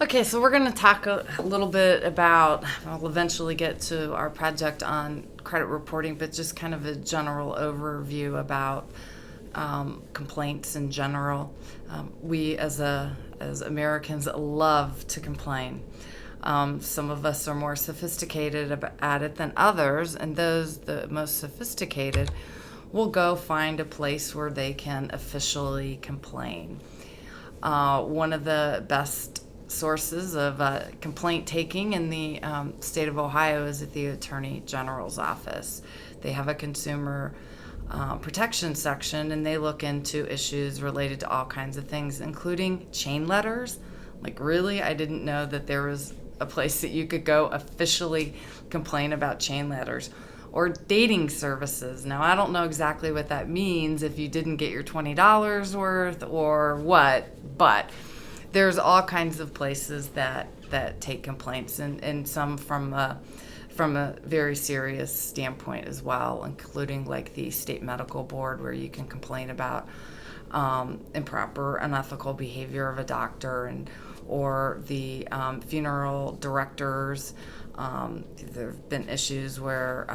Okay, so we're going to talk a little bit about, I'll eventually get to our project on credit reporting, but just kind of a general overview about complaints in general. We as Americans love to complain. Some of us are more sophisticated at it than others, and those the most sophisticated will go find a place where they can officially complain. One of the best sources of complaint taking in the state of Ohio is at the Attorney General's office. They have a consumer protection section, and they look into issues related to all kinds of things, including chain letters. Like, really? I didn't know that there was a place that you could go officially complain about chain letters. Or dating services. Now, I don't know exactly what that means, if you didn't get your $20 worth or what, but there's all kinds of places that take complaints, and some from a very serious standpoint as well, including like the state medical board, where you can complain about improper, unethical behavior of a doctor, or the funeral directors. There have been issues where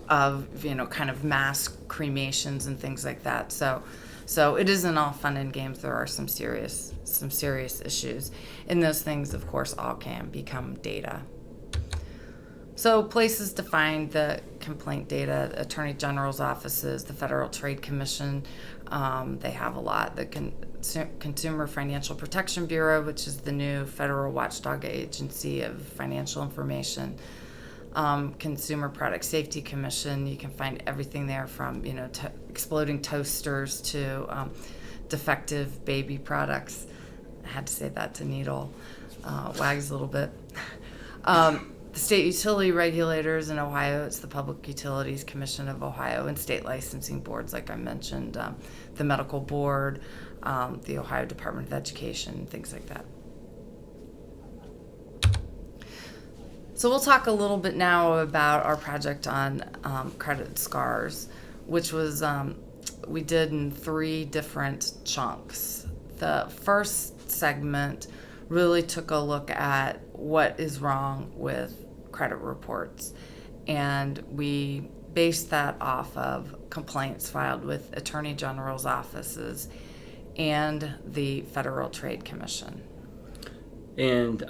of kind of mass cremations and things like that. So it isn't all fun and games. There are some serious issues, and those things, of course, all can become data. So places to find the complaint data: Attorney General's offices, the Federal Trade Commission. They have a lot. The Consumer Financial Protection Bureau, which is the new federal watchdog agency of financial information. Consumer Product Safety Commission. You can find everything there from exploding toasters to defective baby products. I had to say that to Needle. Wags a little bit. The state utility regulators in Ohio, it's the Public Utilities Commission of Ohio, and state licensing boards, like I mentioned, the medical board, the Ohio Department of Education, things like that. So we'll talk a little bit now about our project on credit scars, which was we did in 3 different chunks. The first segment really took a look at what is wrong with credit reports, and we based that off of complaints filed with Attorney General's offices and the Federal Trade Commission. And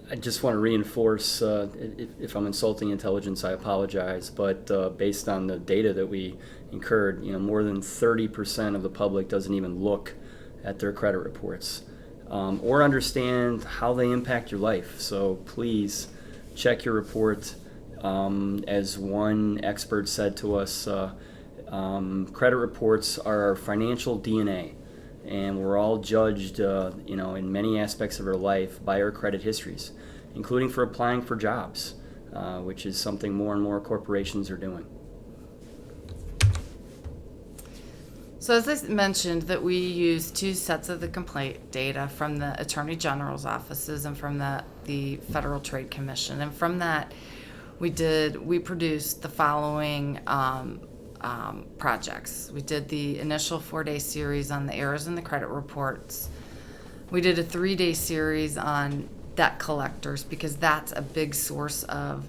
I just want to reinforce, if I'm insulting intelligence, I apologize, but based on the data that we incurred, more than 30% of the public doesn't even look at their credit reports or understand how they impact your life. So please check your report. As one expert said to us, credit reports are our financial DNA. And we're all judged, in many aspects of our life by our credit histories, including for applying for jobs, which is something more and more corporations are doing. So as I mentioned, that we use 2 sets of the complaint data from the Attorney General's offices and from the Federal Trade Commission. And from that, we produced the following projects. We did the initial 4-day series on the errors in the credit reports. We did a 3-day series on debt collectors, because that's a big source of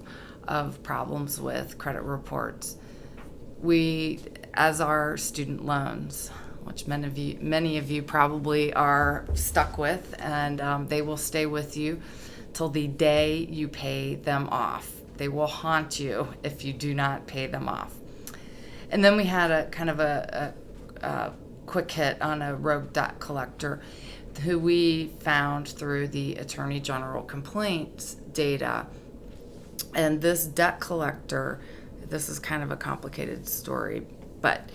problems with credit reports. As our student loans, which many of you probably are stuck with, and they will stay with you till the day you pay them off. They will haunt you if you do not pay them off. And then we had a kind of a quick hit on a rogue debt collector who we found through the Attorney General complaints data. And this debt collector, this is kind of a complicated story, but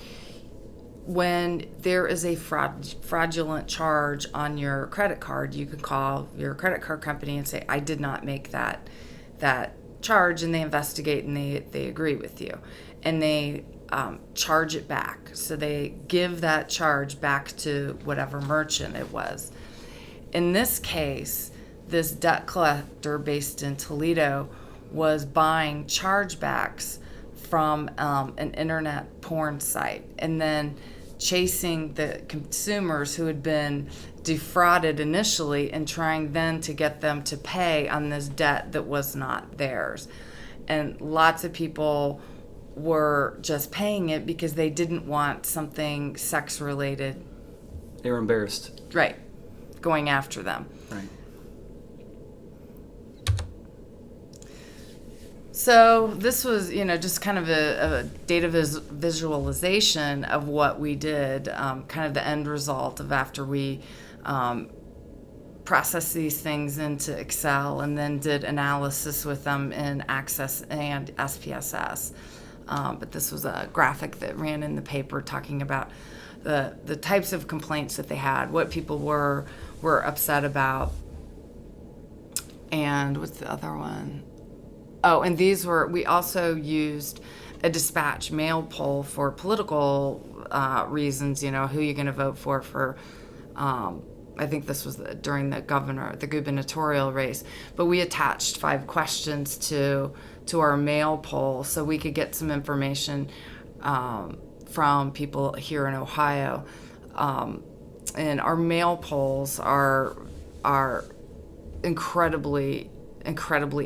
when there is a fraudulent charge on your credit card, you can call your credit card company and say, I did not make that charge, and they investigate and they agree with you. And they charge it back. So they give that charge back to whatever merchant it was. In this case, this debt collector based in Toledo was buying chargebacks from an internet porn site, and then chasing the consumers who had been defrauded initially and trying then to get them to pay on this debt that was not theirs. And lots of people were just paying it because they didn't want something sex related. They were embarrassed. Right. Going after them. Right. So this was, just kind of a data visualization of what we did, kind of the end result of after we processed these things into Excel and then did analysis with them in Access and SPSS. But this was a graphic that ran in the paper talking about the types of complaints that they had, what people were upset about, and what's the other one? Oh, and we also used a dispatch mail poll for political reasons, who you're going to vote for, I think this was during the gubernatorial race. But we attached 5 questions to our mail poll so we could get some information from people here in Ohio. And our mail polls are incredibly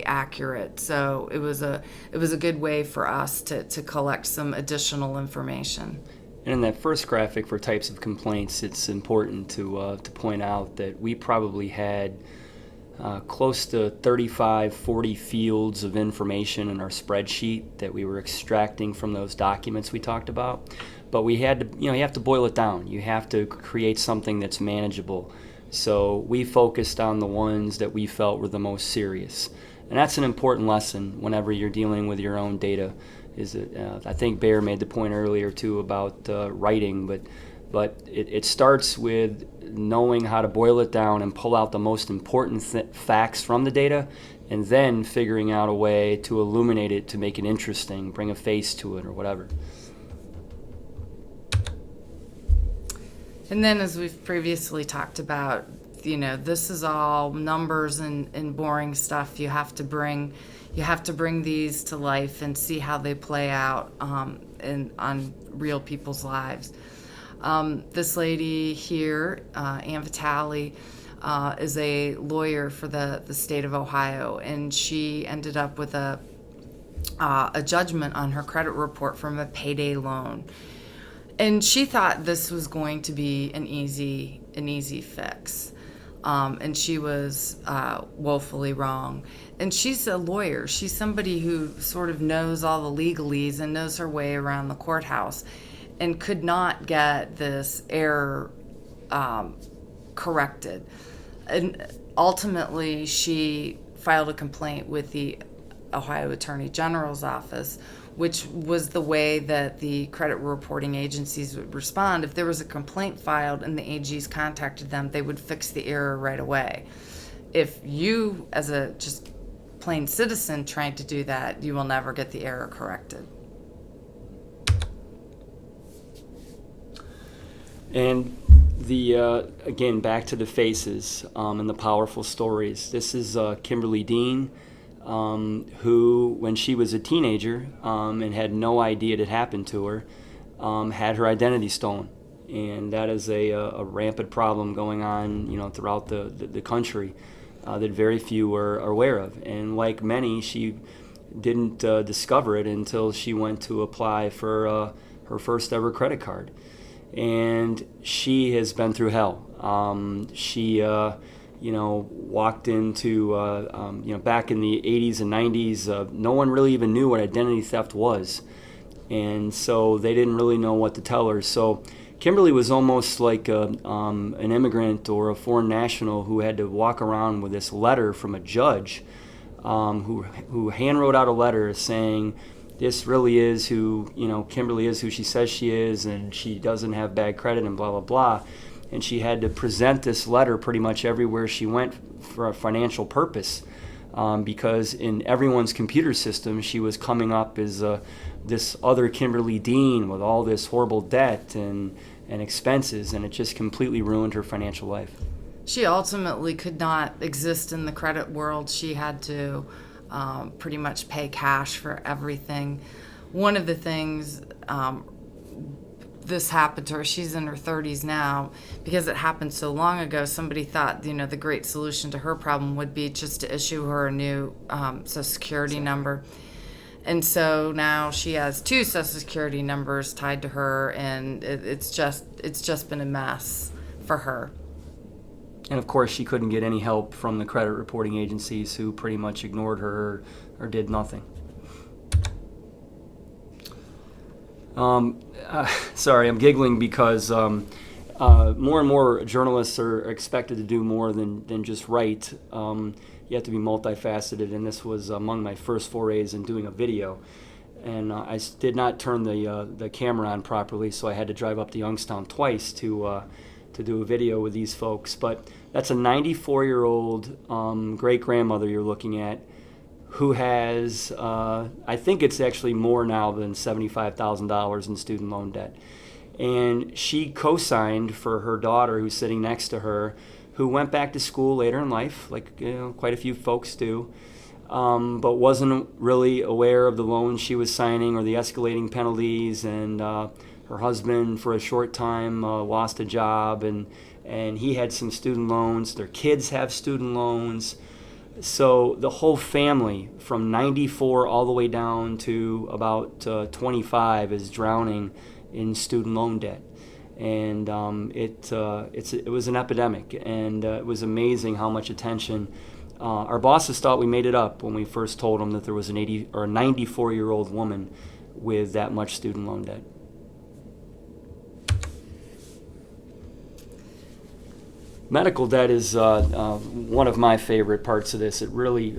accurate. So it was a good way for us to collect some additional information. And in that first graphic for types of complaints, it's important to point out that we probably had close to 35, 40 fields of information in our spreadsheet that we were extracting from those documents we talked about. But we had to, you have to boil it down. You have to create something that's manageable. So we focused on the ones that we felt were the most serious. And that's an important lesson whenever you're dealing with your own data. I think Bear made the point earlier too about writing, but it starts with knowing how to boil it down and pull out the most important facts from the data, and then figuring out a way to illuminate it to make it interesting, bring a face to it or whatever. And then, as we've previously talked about, this is all numbers and boring stuff. You have to bring these to life and see how they play out on real people's lives. This lady here, Ann Vitale, is a lawyer for the state of Ohio, and she ended up with a judgment on her credit report from a payday loan. And she thought this was going to be an easy fix. And she was woefully wrong. And she's a lawyer. She's somebody who sort of knows all the legalese and knows her way around the courthouse, and could not get this error corrected. And ultimately, she filed a complaint with the Ohio Attorney General's office, which was the way that the credit reporting agencies would respond. If there was a complaint filed and the AGs contacted them, they would fix the error right away. If you, as a just plain citizen trying to do that, you will never get the error corrected. And again, back to the faces and the powerful stories. This is Kimberly Dean, who, when she was a teenager and had no idea it had happened to her, had her identity stolen. And that is a rampant problem going on, throughout the country that very few were aware of. And like many, she didn't discover it until she went to apply for her first ever credit card. And she has been through hell. She walked into, back in the 80s and 90s, no one really even knew what identity theft was. And so they didn't really know what to tell her. So Kimberly was almost like an immigrant or a foreign national who had to walk around with this letter from a judge who hand wrote out a letter saying, this really is who, Kimberly is who she says she is, and she doesn't have bad credit and blah, blah, blah. And she had to present this letter pretty much everywhere she went for a financial purpose, because in everyone's computer system, she was coming up as this other Kimberly Dean with all this horrible debt and expenses, and it just completely ruined her financial life. She ultimately could not exist in the credit world. She had to pretty much pay cash for everything. One of the things this happened to her. She's in her 30s now. Because it happened so long ago, somebody thought, the great solution to her problem would be just to issue her a new Social Security number. And so now she has 2 Social Security numbers tied to her, and it's just been a mess for her. And of course, she couldn't get any help from the credit reporting agencies, who pretty much ignored her or did nothing. Sorry, I'm giggling because more and more journalists are expected to do more than just write. You have to be multifaceted, and this was among my first forays in doing a video. And I did not turn the camera on properly, so I had to drive up to Youngstown twice to do a video with these folks. But that's a 94-year-old great-grandmother you're looking at, who has, I think it's actually more now than $75,000 in student loan debt. And she co-signed for her daughter, who's sitting next to her, who went back to school later in life, like quite a few folks do, but wasn't really aware of the loans she was signing or the escalating penalties. And her husband, for a short time, lost a job, and he had some student loans. Their kids have student loans. So the whole family, from 94 all the way down to about 25, is drowning in student loan debt. And it was an epidemic, and it was amazing how much attention. Our bosses thought we made it up when we first told them that there was an 80 or a 94-year-old woman with that much student loan debt. Medical debt is one of my favorite parts of this. It really,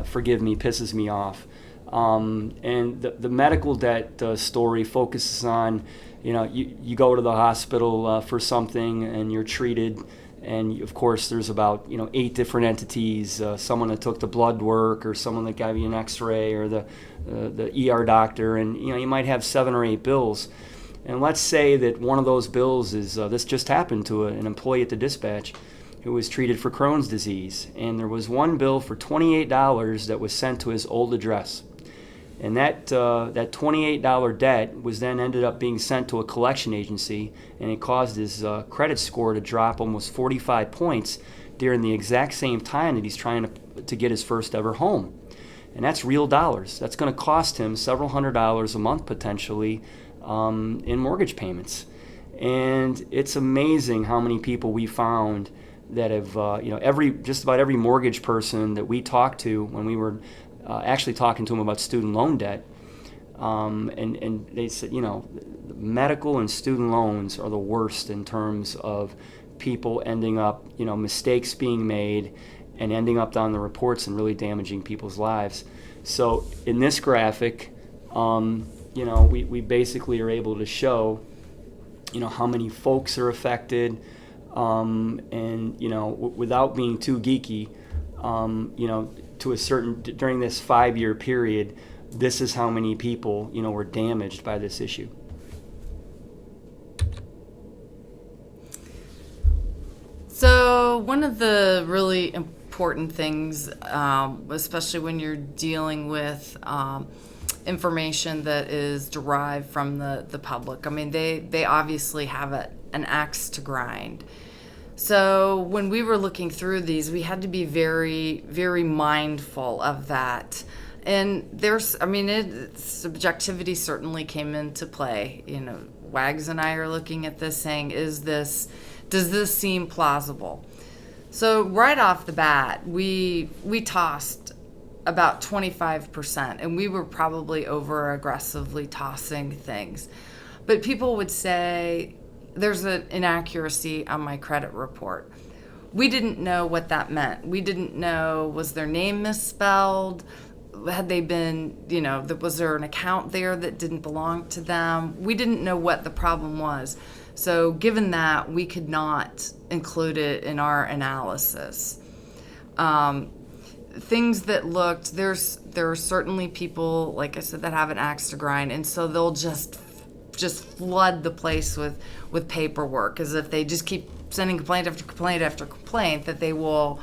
forgive me, pisses me off. And the medical debt story focuses on, you go to the hospital for something and you're treated, and of course there's about 8 different entities, someone that took the blood work, or someone that gave you an x-ray, or the ER doctor, and you might have 7 or 8 bills. And let's say that one of those bills is, this just happened to an employee at the dispatch who was treated for Crohn's disease, and there was one bill for $28 that was sent to his old address. And that $28 debt was then ended up being sent to a collection agency, and it caused his credit score to drop almost 45 points during the exact same time that he's trying to get his first ever home. And that's real dollars. That's going to cost him several $100s a month potentially in mortgage payments. And it's amazing how many people we found that have, just about every mortgage person that we talked to when we were actually talking to them about student loan debt, and they said, medical and student loans are the worst in terms of people ending up, mistakes being made and ending up on the reports and really damaging people's lives. So in this graphic, we basically are able to show, how many folks are affected, and without being too geeky, to a certain, during this 5-year period, this is how many people, were damaged by this issue. So one of the really important things, especially when you're dealing with information that is derived from the public, I mean, they obviously have an axe to grind. So when we were looking through these, we had to be very, very mindful of that. And subjectivity certainly came into play. Wags and I are looking at this saying, does this seem plausible? So right off the bat, we tossed about 25%, and we were probably over aggressively tossing things. But people would say, there's an inaccuracy on my credit report. We didn't know what that meant. We didn't know, was their name misspelled? Had they been, was there an account there that didn't belong to them? We didn't know what the problem was. So given that, we could not include it in our analysis. Things that looked, there are certainly people, like I said, that have an axe to grind, and so they'll just flood the place with paperwork, as if they just keep sending complaint after complaint after complaint, that they will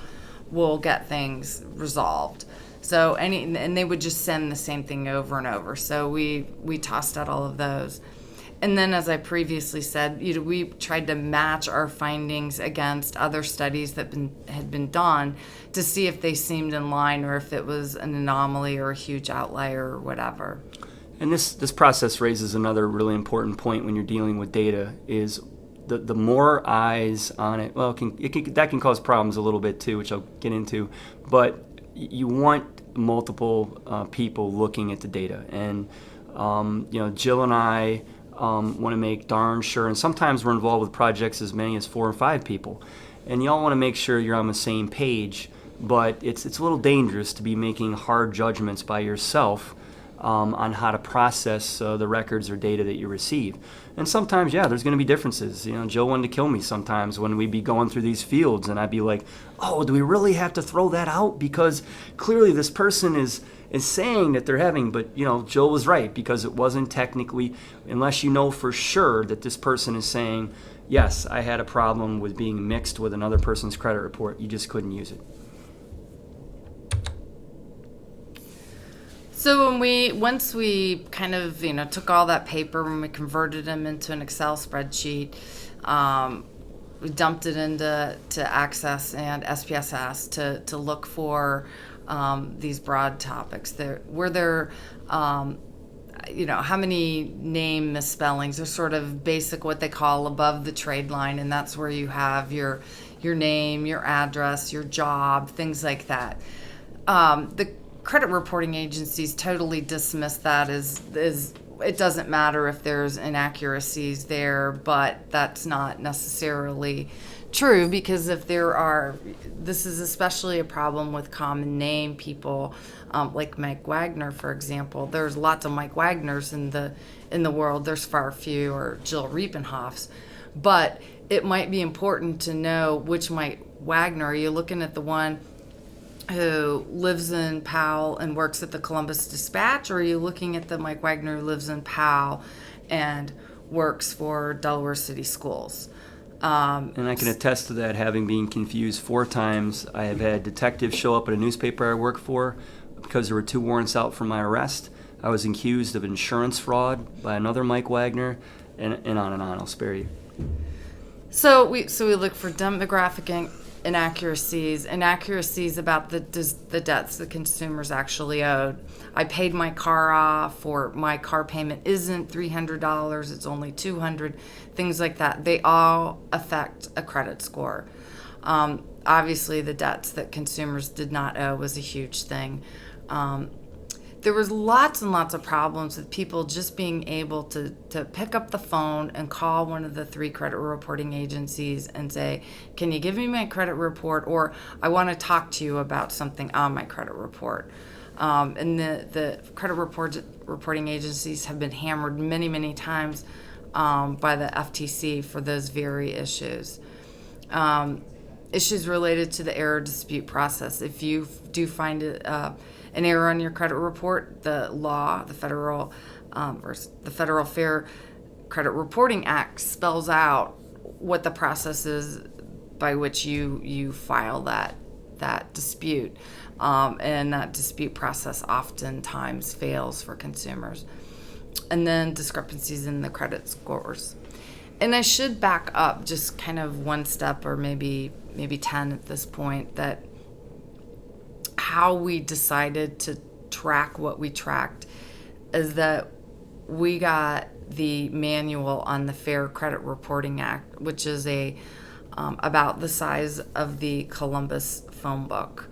get things resolved. So and they would just send the same thing over and over. So we tossed out all of those. And then, as I previously said, we tried to match our findings against other studies that had been done to see if they seemed in line or if it was an anomaly or a huge outlier or whatever. And this process raises another really important point when you're dealing with data is the more eyes on it. Well, that can cause problems a little bit too, which I'll get into. But you want multiple people looking at the data, and Jill and I want to make darn sure, and sometimes we're involved with projects as many as 4 or 5 people, and y'all want to make sure you're on the same page. But it's a little dangerous to be making hard judgments by yourself on how to process the records or data that you receive. And sometimes, there's going to be differences. Jill wanted to kill me sometimes when we'd be going through these fields, and I'd be like, oh, do we really have to throw that out? Because clearly this person is saying that they're having, but Jill was right, because it wasn't technically, unless you know for sure that this person is saying, yes, I had a problem with being mixed with another person's credit report, you just couldn't use it. So once we kind of took all that paper and we converted them into an Excel spreadsheet, we dumped it into Access and SPSS to look for these broad topics. Were there how many name misspellings? They're sort of basic, what they call above the trade line, and that's where you have your name, your address, your job, things like that. The credit reporting agencies totally dismiss that as it doesn't matter if there's inaccuracies there, but that's not necessarily true, because if there are, this is especially a problem with common name people, like Mike Wagner, for example. There's lots of Mike Wagners in the world. There's far fewer Jill Riepenhoffs, but it might be important to know which Mike Wagner. Are you looking at the one who lives in Powell and works at the Columbus Dispatch, or are you looking at the Mike Wagner who lives in Powell and works for Delaware City Schools? And I can attest to that, having been confused 4 times. I have had detectives show up at a newspaper I work for because there were 2 warrants out for my arrest. I was accused of insurance fraud by another Mike Wagner, and on and on. I'll spare you. So we look for demographic inaccuracies about the debts the consumers actually owed. I paid my car off, or my car payment isn't $300, it's only $200, things like that. They all affect a credit score. Obviously, the debts that consumers did not owe was a huge thing. There was lots and lots of problems with people just being able to pick up the phone and call one of the 3 credit reporting agencies and say, can you give me my credit report, or I want to talk to you about something on my credit report. And the credit reporting agencies have been hammered many, many times by the FTC for those very issues. Issues related to the error dispute process. If you do find an error on your credit report, the Federal Fair Credit Reporting Act spells out what the process is by which you file that dispute, and that dispute process oftentimes fails for consumers. And then discrepancies in the credit scores. And I should back up just kind of one step, or maybe 10 at this point, that how we decided to track what we tracked is that we got the manual on the Fair Credit Reporting Act, which is about the size of the Columbus phone book,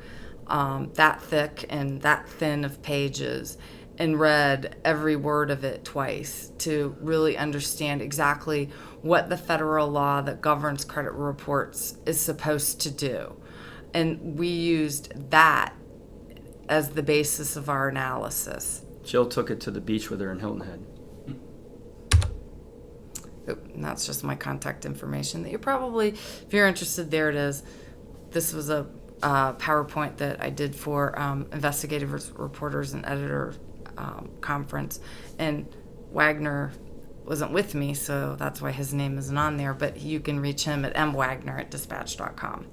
that thick and that thin of pages, and read every word of it twice to really understand exactly what the federal law that governs credit reports is supposed to do. And we used that as the basis of our analysis. Jill took it to the beach with her in Hilton Head. And that's just my contact information that you probably, if you're interested, there it is. This was a PowerPoint that I did for Investigative Reporters and Editor Conference. And Wagner wasn't with me, so that's why his name isn't on there, but you can reach him at mwagner@dispatch.com.